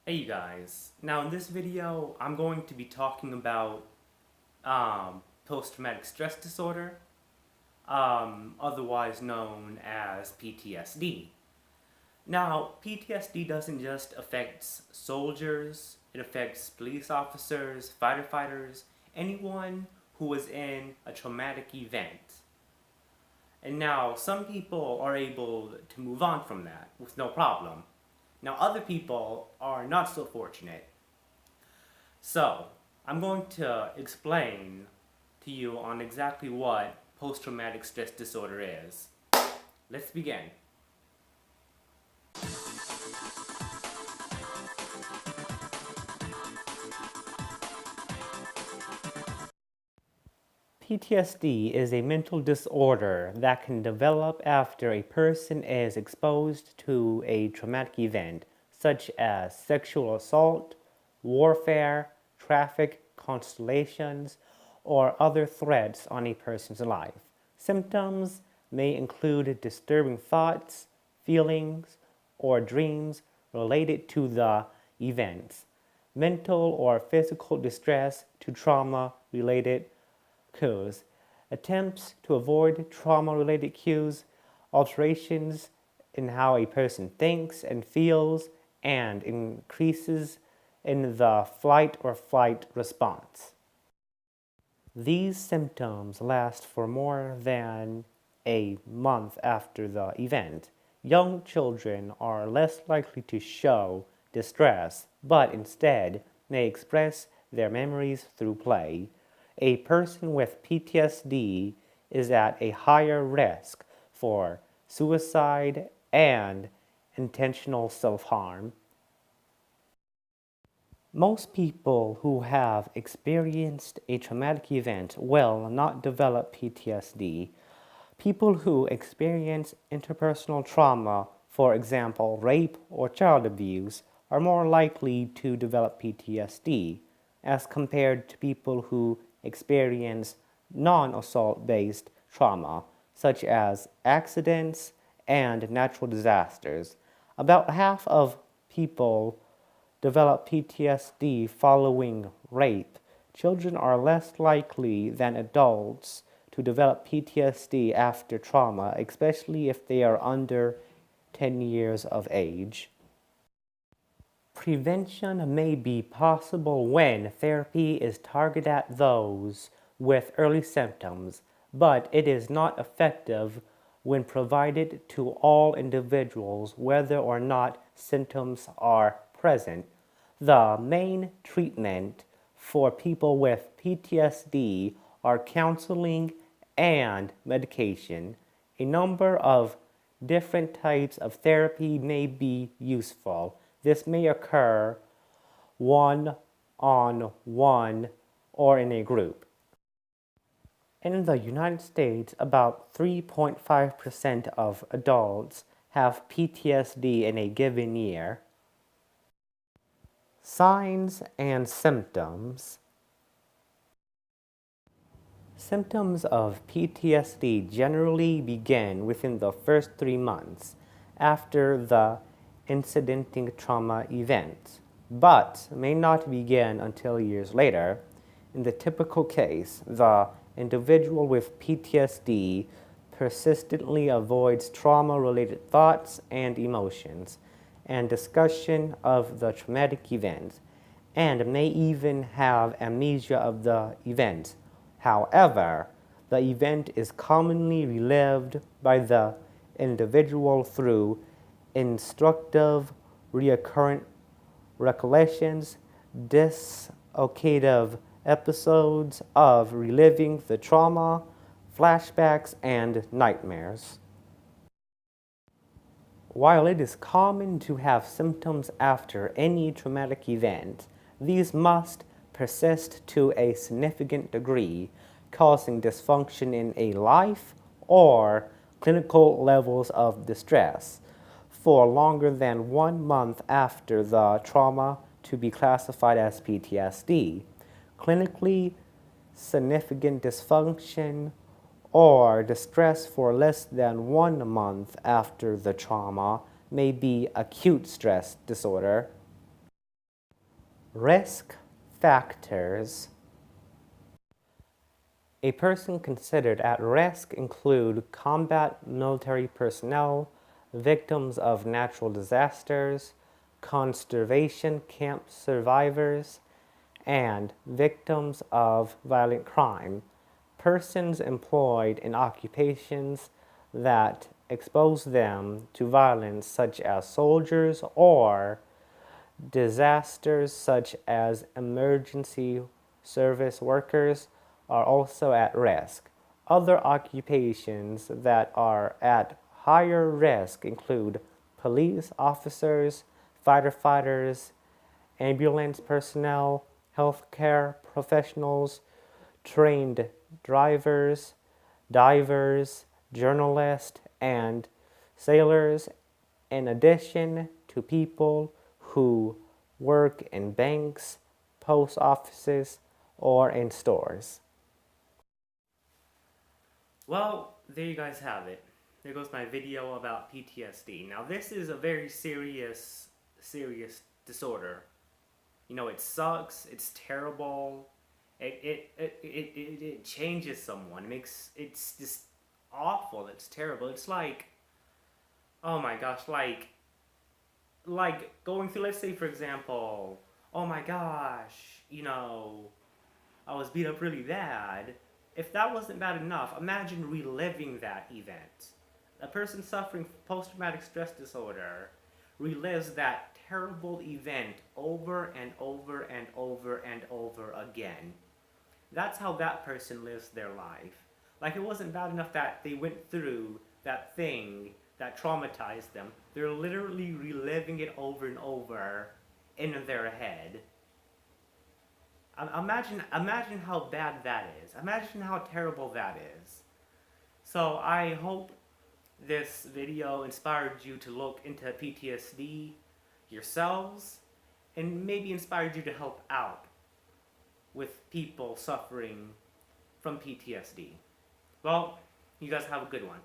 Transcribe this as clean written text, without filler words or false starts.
Hey you guys, now in this video I'm going to be talking about post-traumatic stress disorder, otherwise known as PTSD. Now, PTSD doesn't just affect soldiers, it affects police officers, firefighters, anyone who was in a traumatic event. And now, some people are able to move on from that with no problem. Now, other people are not so fortunate. So, I'm going to explain to you on exactly what post-traumatic stress disorder is. Let's begin. PTSD is a mental disorder that can develop after a person is exposed to a traumatic event, such as sexual assault, warfare, traffic constellations, or other threats on a person's life. Symptoms may include disturbing thoughts, feelings, or dreams related to the events, mental or physical distress to trauma-related cues, attempts to avoid trauma-related cues, alterations in how a person thinks and feels, and increases in the flight or flight response. These symptoms last for more than a month after the event. Young children are less likely to show distress, but instead may express their memories through play. A person with PTSD is at a higher risk for suicide and intentional self-harm. Most people who have experienced a traumatic event will not develop PTSD. People who experience interpersonal trauma, for example, rape or child abuse, are more likely to develop PTSD as compared to people who experience non-assault based trauma, such as accidents and natural disasters. About half of people develop PTSD following rape. Children are less likely than adults to develop PTSD after trauma, especially if they are under 10 years of age. Prevention may be possible when therapy is targeted at those with early symptoms, but it is not effective when provided to all individuals whether or not symptoms are present. The main treatment for people with PTSD are counseling and medication. A number of different types of therapy may be useful. This may occur one-on-one or in a group. In the United States, about 3.5% of adults have PTSD in a given year. Signs and symptoms. Symptoms of PTSD generally begin within the first 3 months after the incidenting trauma event, but may not begin until years later. In the typical case, the individual with PTSD persistently avoids trauma-related thoughts and emotions and discussion of the traumatic event, and may even have amnesia of the event. However, the event is commonly relived by the individual through instructive, recurrent recollections, dissociative episodes of reliving the trauma, flashbacks, and nightmares. While it is common to have symptoms after any traumatic event, these must persist to a significant degree, causing dysfunction in a life or clinical levels of distress for longer than 1 month after the trauma to be classified as PTSD. Clinically significant dysfunction or distress for less than 1 month after the trauma may be acute stress disorder. Risk factors. A person considered at risk include combat military personnel, victims of natural disasters, conservation camp survivors, and victims of violent crime. Persons employed in occupations that expose them to violence, such as soldiers, or disasters such as emergency service workers are also at risk. Other occupations that are at higher risk include police officers, firefighters, ambulance personnel, healthcare professionals, trained drivers, divers, journalists, and sailors, in addition to people who work in banks, post offices, or in stores. Well, there you guys have it. There goes my video about PTSD. Now, this is a very serious disorder. You know, it sucks. It's terrible. It changes someone. It's just awful. It's terrible. It's like, oh my gosh, like going through, let's say for example, oh my gosh, you know, I was beat up really bad. If that wasn't bad enough, imagine reliving that event. A person suffering post-traumatic stress disorder relives that terrible event over and over and over and over again. That's how that person lives their life. Like, it wasn't bad enough that they went through that thing that traumatized them. They're literally reliving it over and over in their head. Imagine how bad that is. Imagine how terrible that is. So I hope this video inspired you to look into PTSD yourselves and maybe inspired you to help out with people suffering from PTSD. Well, you guys have a good one.